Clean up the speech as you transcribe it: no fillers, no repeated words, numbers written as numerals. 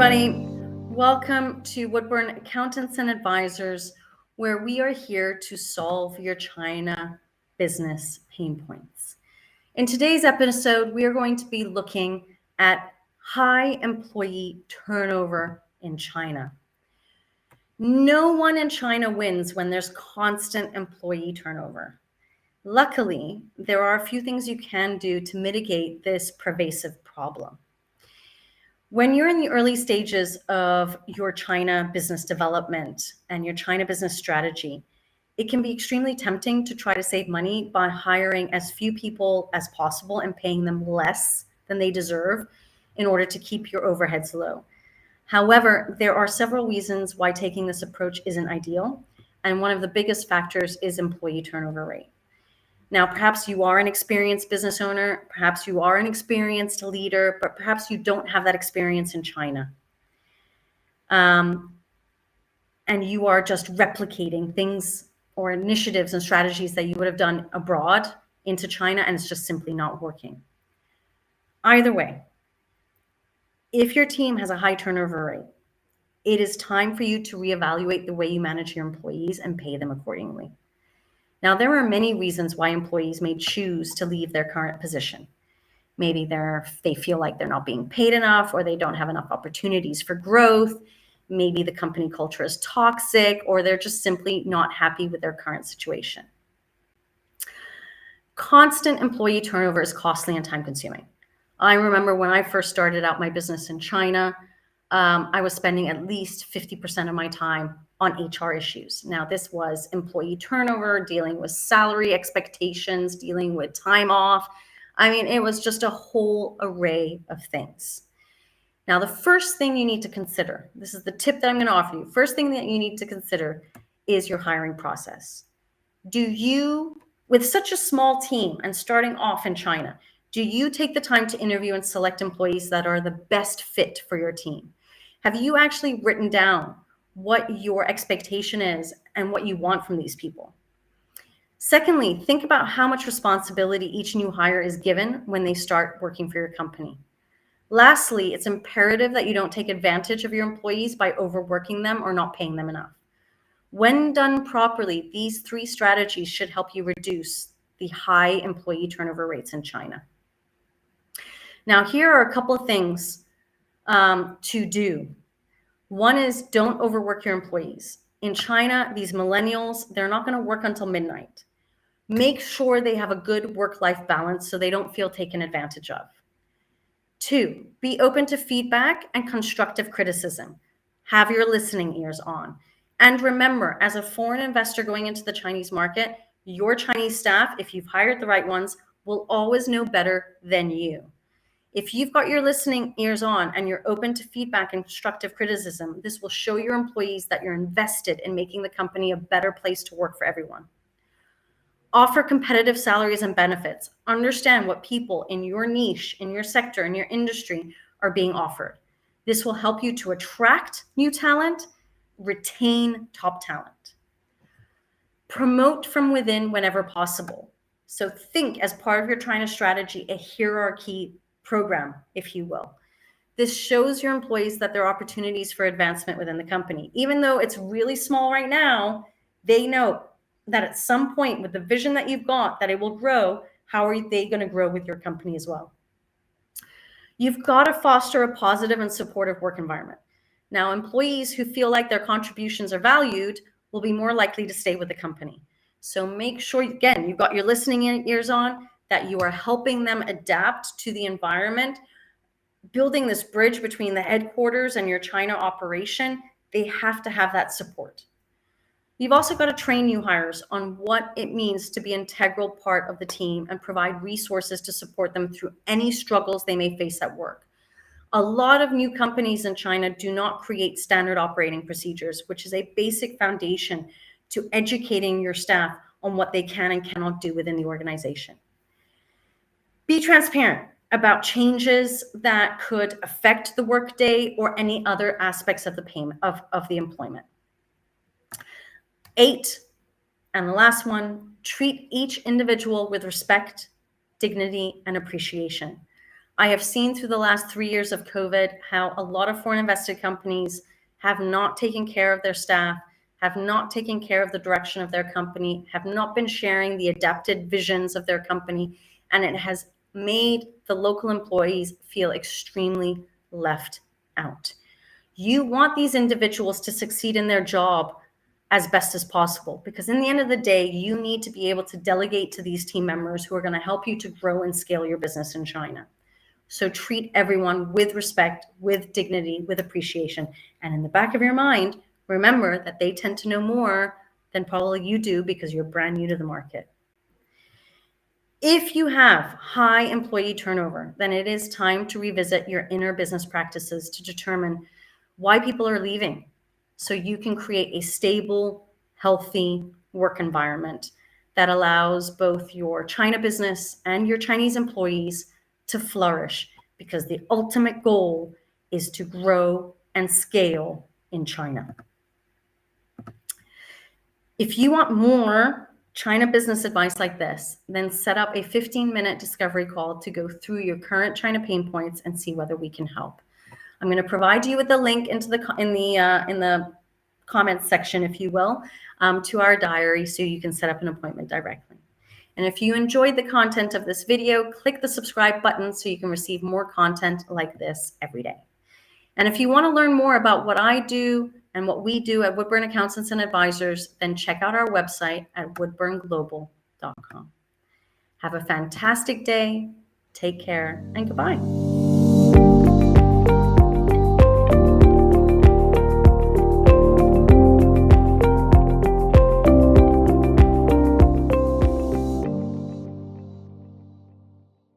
everybody. Welcome to Woodburn Accountants and Advisors, where we are here to solve your China business pain points. In today's episode, we are going to be looking at high employee turnover in China. No one in China wins when there's constant employee turnover. Luckily, there are a few things you can do to mitigate this pervasive problem. When you're in the early stages of your China business development and your China business strategy, it can be extremely tempting to try to save money by hiring as few people as possible and paying them less than they deserve in order to keep your overheads low. However, there are several reasons why taking this approach isn't ideal, and one of the biggest factors is employee turnover rate. Now, perhaps you are an experienced business owner, perhaps you are an experienced leader, but perhaps you don't have that experience in China. And you are just replicating things or initiatives and strategies that you would have done abroad into China, and it's just simply not working. Either way, if your team has a high turnover rate, it is time for you to reevaluate the way you manage your employees and pay them accordingly. Now, there are many reasons why employees may choose to leave their current position. Maybe they feel like they're not being paid enough, or they don't have enough opportunities for growth. Maybe the company culture is toxic, or they're just simply not happy with their current situation. Constant employee turnover is costly and time-consuming. I remember when I first started out my business in China, I was spending at least 50% of my time on HR issues. Now, this was employee turnover, dealing with salary expectations, dealing with time off. I mean, it was just a whole array of things. Now, the first thing you need to consider, this is the tip that I'm going to offer you. First thing that you need to consider is your hiring process. Do you, with such a small team and starting off in China, do you take the time to interview and select employees that are the best fit for your team? Have you actually written down what your expectation is and what you want from these people? Secondly, think about how much responsibility each new hire is given when they start working for your company. Lastly, it's imperative that you don't take advantage of your employees by overworking them or not paying them enough. When done properly, these three strategies should help you reduce the high employee turnover rates in China. Now, here are a couple of things to do. One is don't overwork your employees. In China, these millennials, they're not going to work until midnight. Make sure they have a good work-life balance so they don't feel taken advantage of. 2, be open to feedback and constructive criticism. Have your listening ears on. And remember, as a foreign investor going into the Chinese market, your Chinese staff, if you've hired the right ones, will always know better than you. If you've got your listening ears on and you're open to feedback and constructive criticism, this will show your employees that you're invested in making the company a better place to work for everyone. Offer competitive salaries and benefits. Understand what people in your niche, in your sector, in your industry are being offered. This will help you to attract new talent, retain top talent. Promote from within whenever possible. So think, as part of your China strategy, a hierarchy program, if you will. This shows your employees that there are opportunities for advancement within the company. Even though it's really small right now, they know that at some point, with the vision that you've got, that it will grow. How are they going to grow with your company as well? You've got to foster a positive and supportive work environment. Now, employees who feel like their contributions are valued will be more likely to stay with the company. So make sure, again, you've got your listening ears on, that you are helping them adapt to the environment, building this bridge between the headquarters and your China operation. They have to have that support. You've also got to train new hires on what it means to be an integral part of the team and provide resources to support them through any struggles they may face at work. A lot of new companies in China do not create standard operating procedures, which is a basic foundation to educating your staff on what they can and cannot do within the organization. Be transparent about changes that could affect the workday or any other aspects of the payment of the employment. 8, and the last one, treat each individual with respect, dignity, and appreciation. I have seen through the last 3 years of COVID how a lot of foreign invested companies have not taken care of their staff, have not taken care of the direction of their company, have not been sharing the adapted visions of their company, and it has made the local employees feel extremely left out. You want these individuals to succeed in their job as best as possible, because in the end of the day, you need to be able to delegate to these team members who are going to help you to grow and scale your business in China. So treat everyone with respect, with dignity, with appreciation. And in the back of your mind, remember that they tend to know more than probably you do because you're brand new to the market. If you have high employee turnover, then it is time to revisit your inner business practices to determine why people are leaving, so you can create a stable, healthy work environment that allows both your China business and your Chinese employees to flourish, because the ultimate goal is to grow and scale in China. If you want more China business advice like this, then set up a 15-minute discovery call to go through your current China pain points and see whether we can help. I'm going to provide you with the link in the comments section, if you will, to our diary, so you can set up an appointment directly. And if you enjoyed the content of this video, click the subscribe button so you can receive more content like this every day. And if you want to learn more about what I do and what we do at Woodburn Accountants and Advisors, then check out our website at woodburnglobal.com. Have a fantastic day, take care, and goodbye.